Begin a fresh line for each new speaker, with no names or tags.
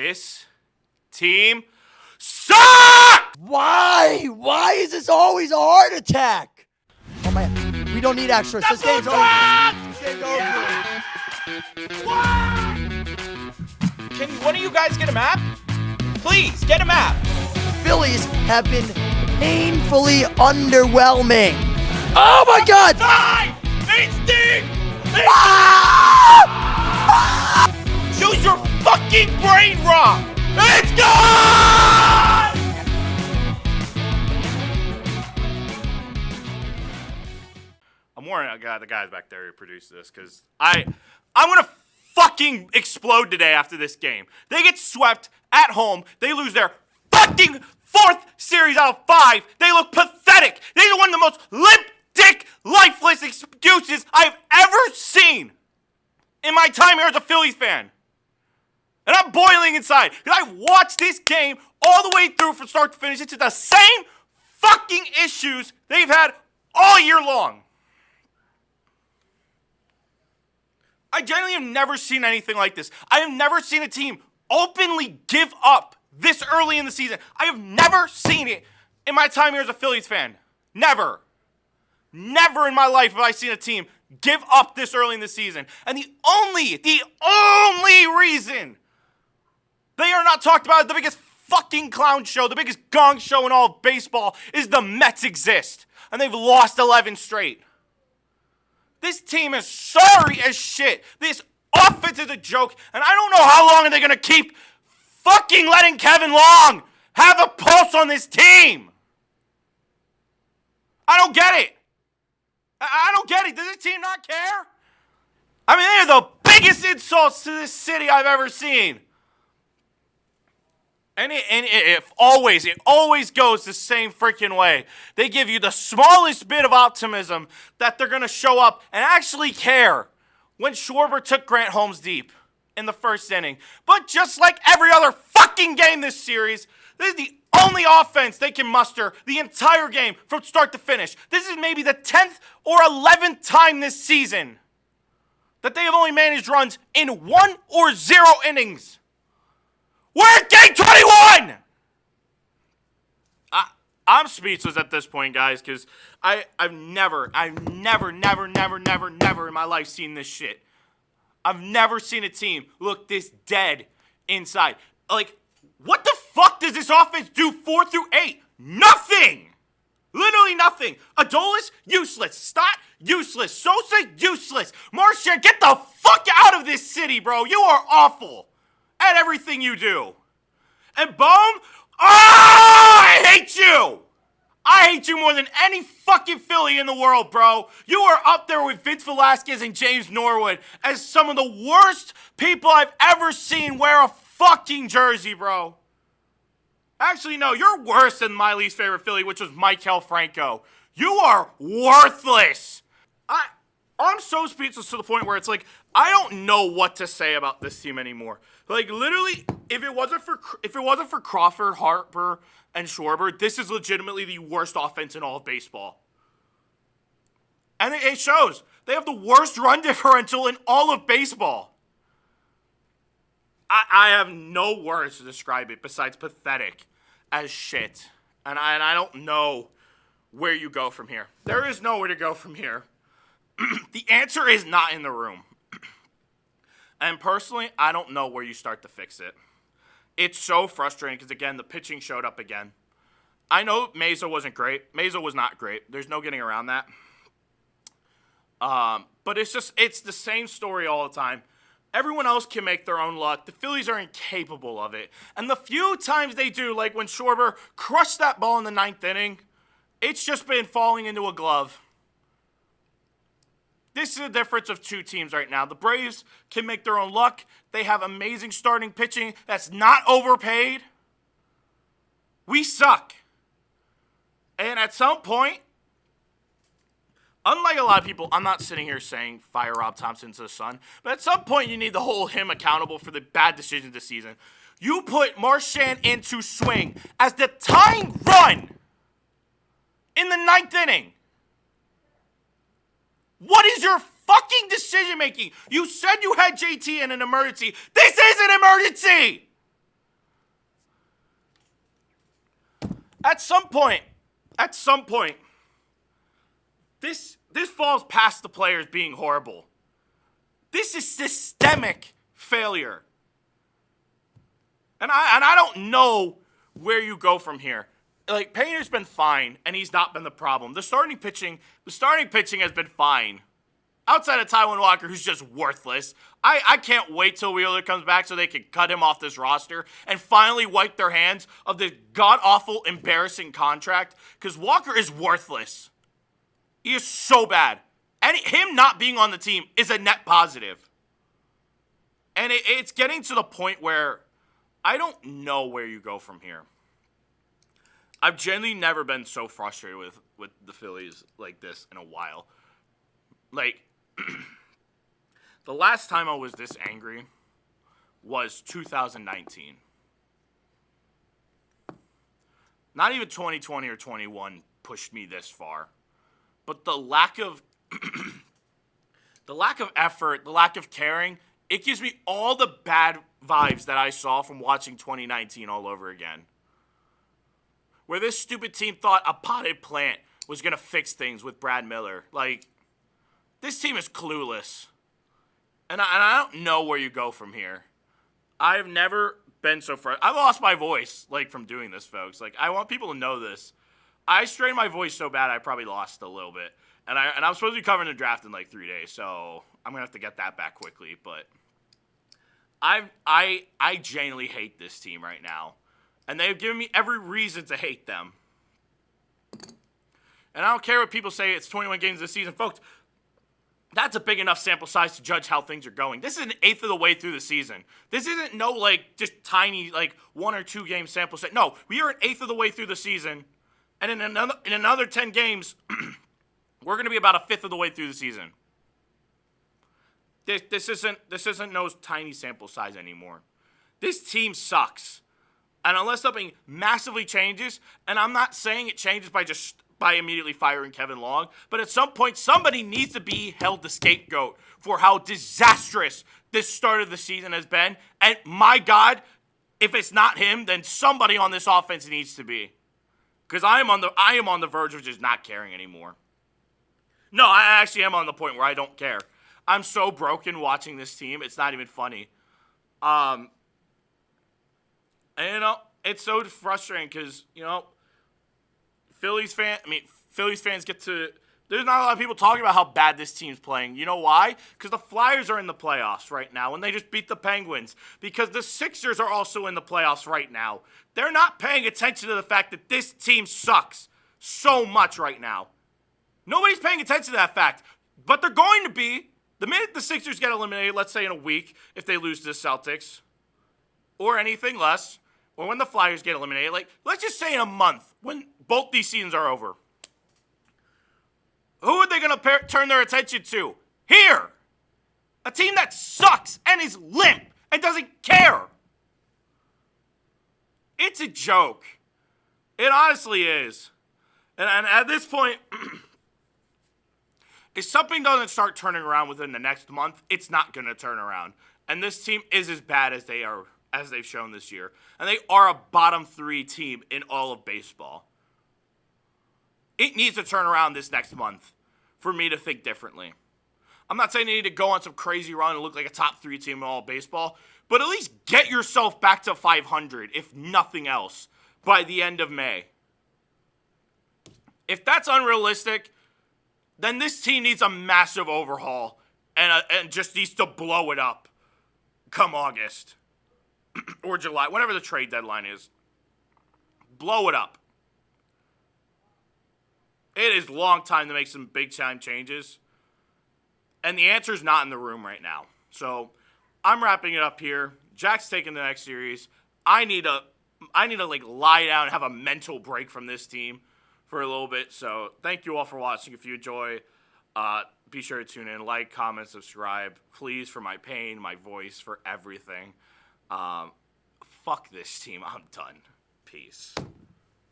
This team sucks!
Why? Why is this always a heart attack? Oh man, we don't need extras. This game's over. This game's over.
Can one of you guys get a map? Please, get a map.
Phillies have been painfully underwhelming. Oh my God!
Fine! They stink!
Use your fucking brain, Rob!
It's gone! I'm warning the guys back there who produced this, because I'm gonna fucking explode today after this game. They get swept at home. They lose their fucking 4th series out of 5. They look pathetic. These are one of the most limp dick, lifeless excuses I've ever seen in my time here as a Phillies fan. And I'm boiling inside, because I watched this game all the way through from start to finish. It's the same fucking issues they've had all year long. I genuinely have never seen anything like this. I have never seen a team openly give up this early in the season. I have never seen it in my time here as a Phillies fan. Never. Never in my life have I seen a team give up this early in the season. And the only reason they are not talked about as the biggest fucking clown show, the biggest gong show in all of baseball, is the Mets exist. And they've lost 11 straight. This team is sorry as shit. This offense is a joke. And I don't know how long are they going to keep fucking letting Kevin Long have a pulse on this team. I don't get it. I don't get it. Does this team not care? I mean, they are the biggest insults to this city I've ever seen. And it always goes the same freaking way. They give you the smallest bit of optimism that they're going to show up and actually care when Schwarber took Grant Holmes deep in the first inning. But just like every other fucking game this series, this is the only offense they can muster the entire game from start to finish. This is maybe the 10th or 11th time this season that they have only managed runs in 1 or 0 innings. We're at game 21! I'm speechless at this point, guys, because I've never in my life seen this shit. I've never seen a team look this dead inside. Like, what the fuck does this offense do 4 through 8? Nothing! Literally nothing. Adolis, useless. Stott, useless. Sosa, useless. Marchand, get the fuck out of this city, bro. You are awful at everything you do. And Bohm, I hate you! I hate you more than any fucking Philly in the world, bro. You are up there with Vince Velasquez and James Norwood as some of the worst people I've ever seen wear a fucking jersey, bro. Actually, no, you're worse than my least favorite Philly, which was Maikel Franco. You are worthless. I'm so speechless to the point where it's like, I don't know what to say about this team anymore. Like, literally, if it wasn't for Crawford, Harper, and Schwarber, this is legitimately the worst offense in all of baseball. And it shows. They have the worst run differential in all of baseball. I have no words to describe it besides pathetic as shit. And I don't know where you go from here. There is nowhere to go from here. The answer is not in the room. And personally, I don't know where you start to fix it. It's so frustrating because, again, the pitching showed up again. I know Mesa wasn't great. Mesa was not great. There's no getting around that. But it's the same story all the time. Everyone else can make their own luck. The Phillies are incapable of it. And the few times they do, like when Schwarber crushed that ball in the 9th inning, it's just been falling into a glove. This is the difference of two teams right now. The Braves can make their own luck. They have amazing starting pitching that's not overpaid. We suck. And at some point, unlike a lot of people, I'm not sitting here saying fire Rob Thompson to the sun, but at some point you need to hold him accountable for the bad decisions this season. You put Marchand into swing as the tying run in the 9th inning. What is your fucking decision making? You said you had JT in an emergency. This is an emergency! At some point, this falls past the players being horrible. This is systemic failure. And I don't know where you go from here. Like, Painter's been fine, and he's not been the problem. The starting pitching has been fine. Outside of Taijuan Walker, who's just worthless. I can't wait till Wheeler comes back so they can cut him off this roster and finally wipe their hands of this god-awful, embarrassing contract, because Walker is worthless. He is so bad. And him not being on the team is a net positive. And it's getting to the point where I don't know where you go from here. I've genuinely never been so frustrated with the Phillies like this in a while. Like, the last time I was this angry was 2019. Not even 2020 or 21 pushed me this far. But the lack of effort, the lack of caring, it gives me all the bad vibes that I saw from watching 2019 all over again. Where this stupid team thought a potted plant was going to fix things with Brad Miller. Like, this team is clueless. And I don't know where you go from here. I've never been so frustrated. I've lost my voice, like, from doing this, folks. Like, I want people to know this. I strained my voice so bad I probably lost a little bit. And I'm supposed to be covering the draft in, like, 3 days. So I'm going to have to get that back quickly. But I genuinely hate this team right now. And they've given me every reason to hate them. And I don't care what people say, it's 21 games this season. Folks, that's a big enough sample size to judge how things are going. This is an eighth of the way through the season. This isn't no, like, just tiny, like, 1 or 2 game sample set. No, we are an eighth of the way through the season. And in another 10 games, we're going to be about a fifth of the way through the season. This isn't no tiny sample size anymore. This team sucks. And unless something massively changes, and I'm not saying it changes by immediately firing Kevin Long, but at some point somebody needs to be held the scapegoat for how disastrous this start of the season has been. And my God, if it's not him, then somebody on this offense needs to be. Because I am on the verge of just not caring anymore. No, I actually am on the point where I don't care. I'm so broken watching this team, it's not even funny. And, you know, it's so frustrating because, you know, Phillies fans get to... There's not a lot of people talking about how bad this team's playing. You know why? Because the Flyers are in the playoffs right now, and they just beat the Penguins. Because the Sixers are also in the playoffs right now. They're not paying attention to the fact that this team sucks so much right now. Nobody's paying attention to that fact. But they're going to be. The minute the Sixers get eliminated, let's say in a week, if they lose to the Celtics, or anything less, or when the Flyers get eliminated, like, let's just say in a month, when both these seasons are over. Who are they going to turn their attention to? Here! A team that sucks and is limp and doesn't care. It's a joke. It honestly is. And at this point, if something doesn't start turning around within the next month, it's not going to turn around. And this team is as bad as they've shown this year. And they are a bottom 3 team in all of baseball. It needs to turn around this next month for me to think differently. I'm not saying you need to go on some crazy run and look like a top 3 team in all of baseball, but at least get yourself back to 500, if nothing else, by the end of May. If that's unrealistic, then this team needs a massive overhaul and just needs to blow it up come August or July, whenever the trade deadline is. Blow it up. It is a long time to make some big-time changes. And the answer is not in the room right now. So I'm wrapping it up here. Jack's taking the next series. I need to like lie down and have a mental break from this team for a little bit. So thank you all for watching. If you enjoy, be sure to tune in, like, comment, subscribe. Please, for my pain, my voice, for everything. Fuck this team. I'm done. Peace.